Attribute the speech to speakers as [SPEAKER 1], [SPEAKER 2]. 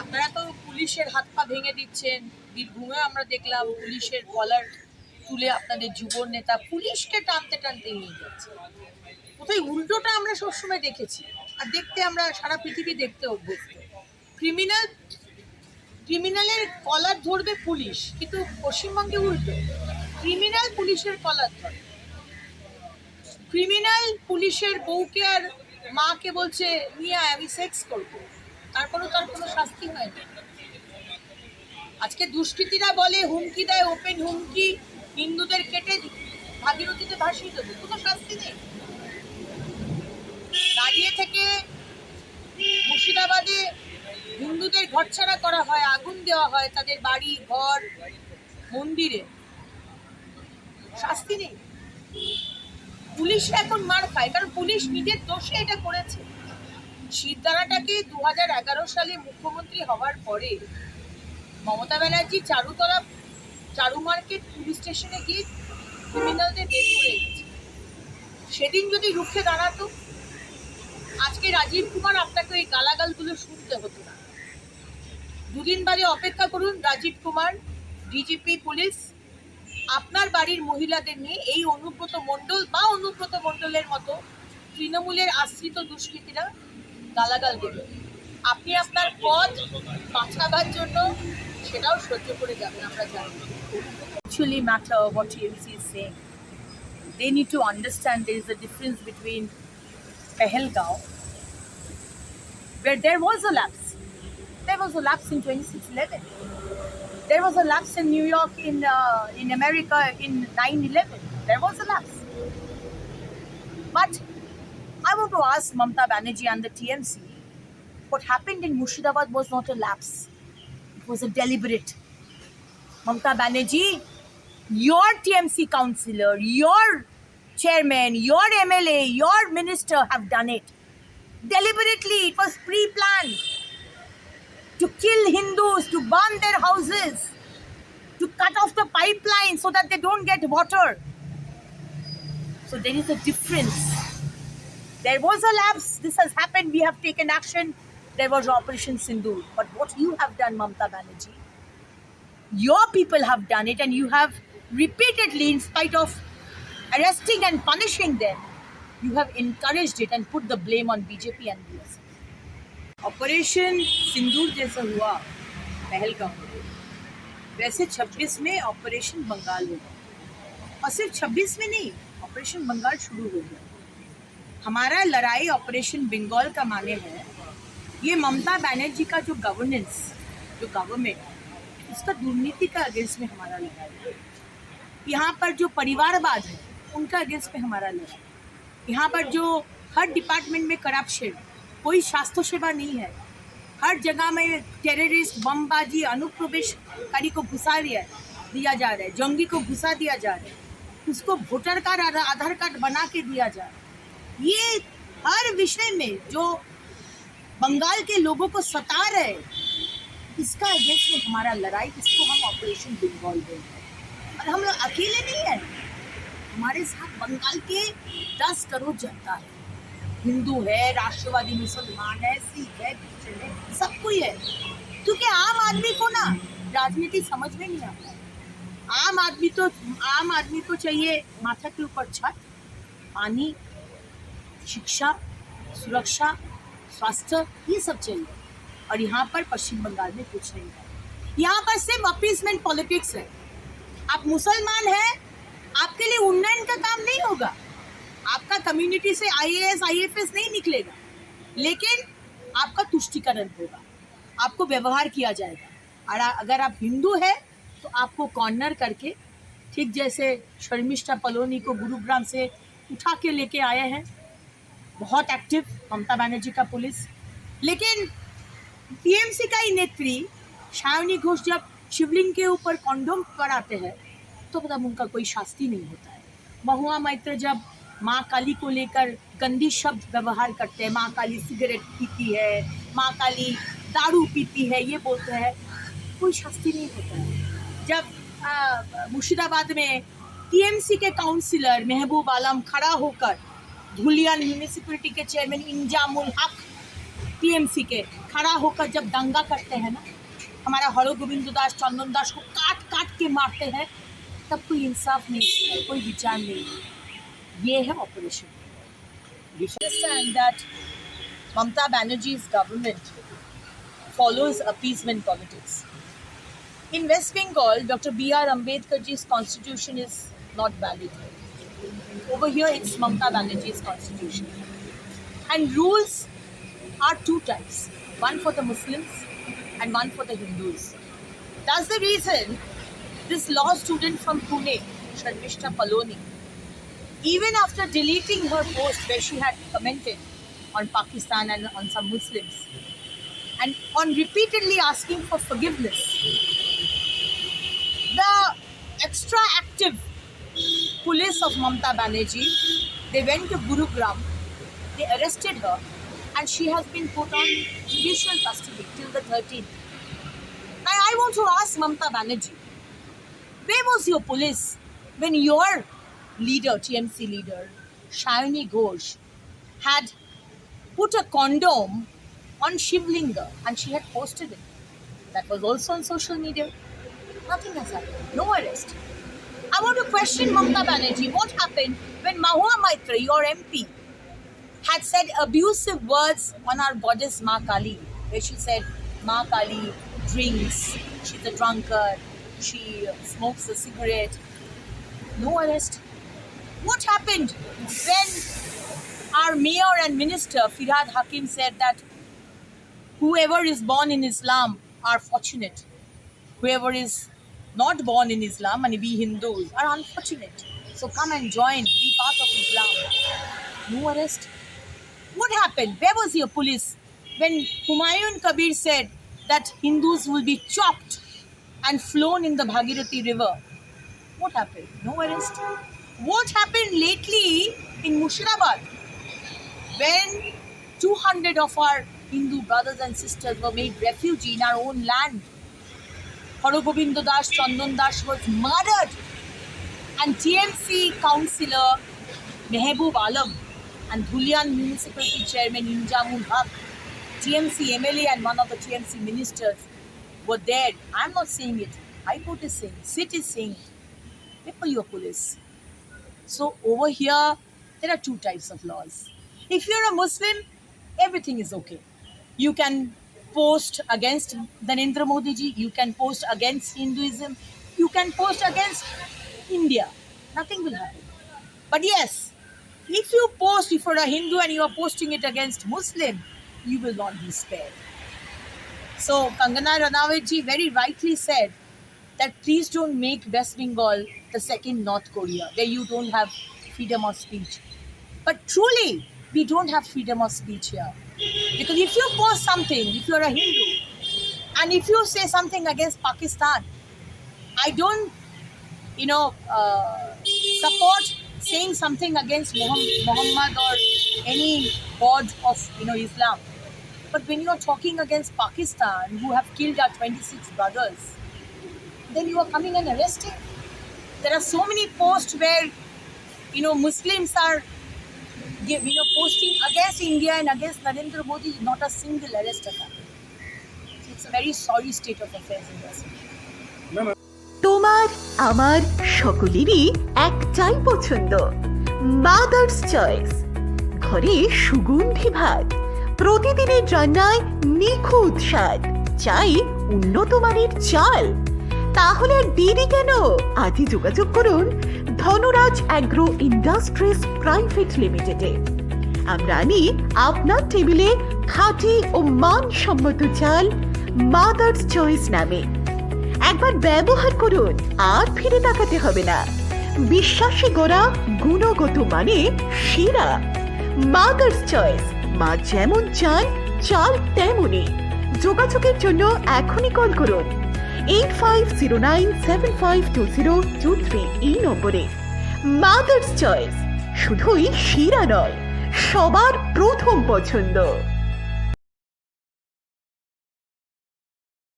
[SPEAKER 1] আপনারা তো পুলিশের হাত পা ভেঙে দিচ্ছেন। বীরভূমে আমরা দেখলাম পুলিশের কলার তুলে আপনাদের যুব নেতা পুলিশকে টানতে টানতে নিয়ে যাচ্ছে। কোথায় উল্টোটা আমরা সবসময় দেখেছি, আর দেখতে আমরা সারা পৃথিবী দেখতে অভ্যস্ত। ক্রিমিনালের কলার ধরবে পুলিশ, কিন্তু পশ্চিমবঙ্গে উল্টো, ক্রিমিনাল পুলিশের কলার ধরে। ক্রিমিনাল পুলিশের বউকে আর মাকে বলছে নিয়ে আয়, আমি সেক্স করবো, তারপরেও তার কোনো শাস্তি হয় না। আজকে দুষ্কৃতীরা বলে, হুমকি দেয়, ওপেন হুমকি, হিন্দুদের কেটে ভাগীরথীতে ভাসিয়ে দেবে, কোনো শাস্তি নেই। দাঁড়িয়ে থেকে মুর্শিদাবাদে হিন্দুদের ঘরছাড়া করা হয়, আগুন দেওয়া হয় তাদের বাড়ি ঘর মন্দিরে, শাস্তি নেই। পুলিশ এখন মার খায়, কারণ পুলিশ নিজের দোষে এটা করেছে। শিরদাঁড়াটাকে 2011 সালে মুখ্যমন্ত্রী হওয়ার পরে মমতা ব্যানার্জি চারু মার্কেট পুলিশ স্টেশনে গিয়ে ক্রিমিনালদের বের করে এনেছে। সেদিন যদি রুখে দাঁড়াতো, আজকে রাজীব কুমার আপনাকে ওই গালাগালগুলো শুনতে হতো না। দুদিন বাদে অপেক্ষা করুন, রাজীব কুমার ডিজিপি পুলিশ আপনার বাড়ির মহিলাদের নিয়ে এই অনুব্রত মণ্ডল বা অনুব্রত মণ্ডলের মতো তৃণমূলের আশ্রিত দুষ্কৃতীরা গালাগাল দেবে। আপনি আপনার পদ বাঁচাবার জন্য সেটাও সহ্য করে যাবেন, আমরা জানি। Actually matter what TMC is saying. They need to understand there is a difference between Pahalgaon, where there was a lapse. There was a lapse in 26/11. There was a lapse in New York, in America, in 9/11. There was a lapse. But I want to ask Mamata Banerjee and the TMC, what happened in Murshidabad was not a lapse. It was a deliberate. Mamata Banerjee, your TMC councillor, your chairman, your MLA, your minister have done it. Deliberately, it was pre-planned. To kill Hindus, to burn their houses, to cut off the pipeline so that they don't get water. So there is a difference. There was a lapse, this has happened, we have taken action. There was Operation Sindoor. But what you have done, Mamata Banerjee, your people have done it, and you have repeatedly, in spite of arresting and punishing them, you have encouraged it and put the blame on BJP and BSF. Operation Sindoor जैसा हुआ पहलगाम में, वैसे 26 में operation Bengal होगा, और सिर्फ 26 में नहीं, ऑपरेशन बंगाल शुरू हो गया। हमारा लड़ाई ऑपरेशन बंगाल का माने है ये ममता बनर्जी का जो गवर्नेंस, जो गवर्नमेंट, उसका दुर्नीति का अगेंस्ट में हमारा लड़ाई है। यहाँ पर जो परिवारवाद है उनका अगेंस्ट में हमारा लड़ाई। यहाँ पर जो हर डिपार्टमेंट में करप्शन, कोई स्वास्थ्य सेवा नहीं है, हर जगह में टेररिस्ट, बमबाजी, अनुप्रवेशकारी को घुसा दिया जा रहा है, जंगी को घुसा दिया जा रहा है, उसको वोटर कार्ड, आधार कार्ड बना के दिया जा रहा है। ये हर विषय में जो बंगाल के लोगों को सता रहे, इसका अगेंस्ट में हमारा लड़ाई, इसको हम ऑपरेशन बंगाल बोलते हैं। और हम लोग अकेले नहीं हैं, हमारे साथ बंगाल के 10 करोड़ जनता है, हिंदू है, राष्ट्रवादी मुसलमान है, सिख है, क्रिश्चियन है, सब कोई है। क्योंकि आम आदमी को ना राजनीति समझ में नहीं आता है। आम आदमी को चाहिए माथा के ऊपर छत, पानी, शिक्षा, सुरक्षा, स्वास्थ्य, ये सब चाहिए। और यहाँ पर पश्चिम बंगाल में कुछ नहीं है। यहाँ पर सिर्फ अपीसमेंट पॉलिटिक्स है। आप मुसलमान हैं, आपके लिए उन्नयन का काम नहीं होगा, आपका कम्युनिटी से IAS IFS नहीं निकलेगा, लेकिन आपका तुष्टीकरण होगा, आपको व्यवहार किया जाएगा। और अगर आप हिंदू है तो आपको कॉर्नर करके, ठीक जैसे शर्मिष्ठा पलोनी को गुरुग्राम से उठा के लेके आए हैं, बहुत एक्टिव ममता बनर्जी का पुलिस। लेकिन TMC का ही नेत्री शायनी घोष जब शिवलिंग के ऊपर कॉन्डोम कराते हैं तो मतलब उनका कोई शास्ति नहीं होता है। महुआ मैत्र जब माँ काली को लेकर गंदी शब्द व्यवहार करते हैं, माँ काली सिगरेट पीती है, माँ काली दारू पीती है, ये बोलते हैं, कोई शास्ति नहीं होता है। जब मुर्शिदाबाद में TMC के काउंसिलर महबूब आलम खड़ा होकर धुलियान म्यूनिसिपैलिटी के चेयरमैन इंजामुल हक TMC के खड़ा होकर जब दंगा करते हैं ना, हमारा हरगोविंद दास, चंदन दास को काट काट के मारते हैं, तब कोई इंसाफ नहीं है, कोई विचार नहीं है। ये है operation. Understand that Mamata Banerjee's government follows appeasement politics. In West Bengal, Dr. B.R. Ambedkarji's constitution is not valid. Over here, it's Mamata Banerjee's constitution. And rules are two types, one for the Muslims and one for the Hindus. That's the reason this law student from Pune, Sharmishta Paloni, even after deleting her post where she had commented on Pakistan and on some Muslims, and on repeatedly asking for forgiveness, the extra active police of Mamata Banerjee, they went to Gurugram, they arrested her, and she has been put on judicial custody till the 13th. Now I want to ask Mamata Banerjee, where was your police when your leader, TMC leader, Shayani Ghosh, had put a condom on Shivlinga and she had posted it? That was also on social media. Nothing has happened. No arrest. I want to question Mamata Banerjee. What happened when Mahua Maitra, your MP, had said abusive words on our goddess Ma Kali, where she said Ma Kali drinks, she's a drunkard, she smokes a cigarette? No arrest. What happened when our mayor and minister Firhad Hakim said that whoever is born in Islam are fortunate, whoever is not born in Islam, and we Hindus are unfortunate, so come and join, be part of Islam? No arrest. What happened? Where was your police when Humayun Kabir said that Hindus will be chopped and flown in the Bhagirathi river? What happened? No arrest. What happened lately in Murshidabad when 200 of our Hindu brothers and sisters were made refugee in our own land? Haragobind Das, Chandan Das was murdered, and TMC councillor Mehboob Alam and Dhulian municipality chairman Injamul Haq, TMC MLA and one of the TMC ministers were dead. I'm not saying it. High Court is saying, SIT is saying it. People, your police. So over here, there are two types of laws. If you're a Muslim, everything is okay. You can post against Narendra Modi ji, you can post against Hinduism, you can post against India. Nothing will happen. But yes, if you post, if you're a Hindu and you are posting it against Muslim, you will not be spared. So Kangana Ranawat ji very rightly said that please don't make West Bengal the second North Korea, where you don't have freedom of speech. But truly, we don't have freedom of speech here. Because if you post something, if you're a Hindu, and if you say something against Pakistan, I don't, support saying something against Muhammad or any god of, Islam. But when you're talking against Pakistan, who have killed our 26 brothers, then you are coming and arresting. There are so many posts where, Muslims are, posting against India and against Narendra Modi. Not a single arrest has happened. It's a very sorry state of affairs in this.
[SPEAKER 2] তোমার আমার সকলেরই একটাই পছন্দ, mother's choice. ঘরে সুগন্ধি ভাত, প্রতিদিনের রান্নায় নিখুঁত স্বাদ, চাই উন্নত মানের চাল। তাহলে আর দেরি কেন? আজই যোগাযোগ করুন ধনরাজ অ্যাগ্রো ইন্ডাস্ট্রিজ প্রাইভেট লিমিটেডে। আমরা আনি আপনার টেবিলে খাঁটি ও মানসম্মত চাল মাদার্স চয়েস নামে। একবার ব্যবহার করুন, আর ফিরে তাকাতে হবে না। বিশ্বাসী গোড়া, গুণগত মানে সেরা। মাদার্স চয়েস, মা যেমন চান চাল তেমনই। যোগাযোগের জন্য এখনই কল করুন 8509752023 এই নম্বরে। মাদার্স চয়েস শুধুই সেরা নয়, সবার প্রথম পছন্দ।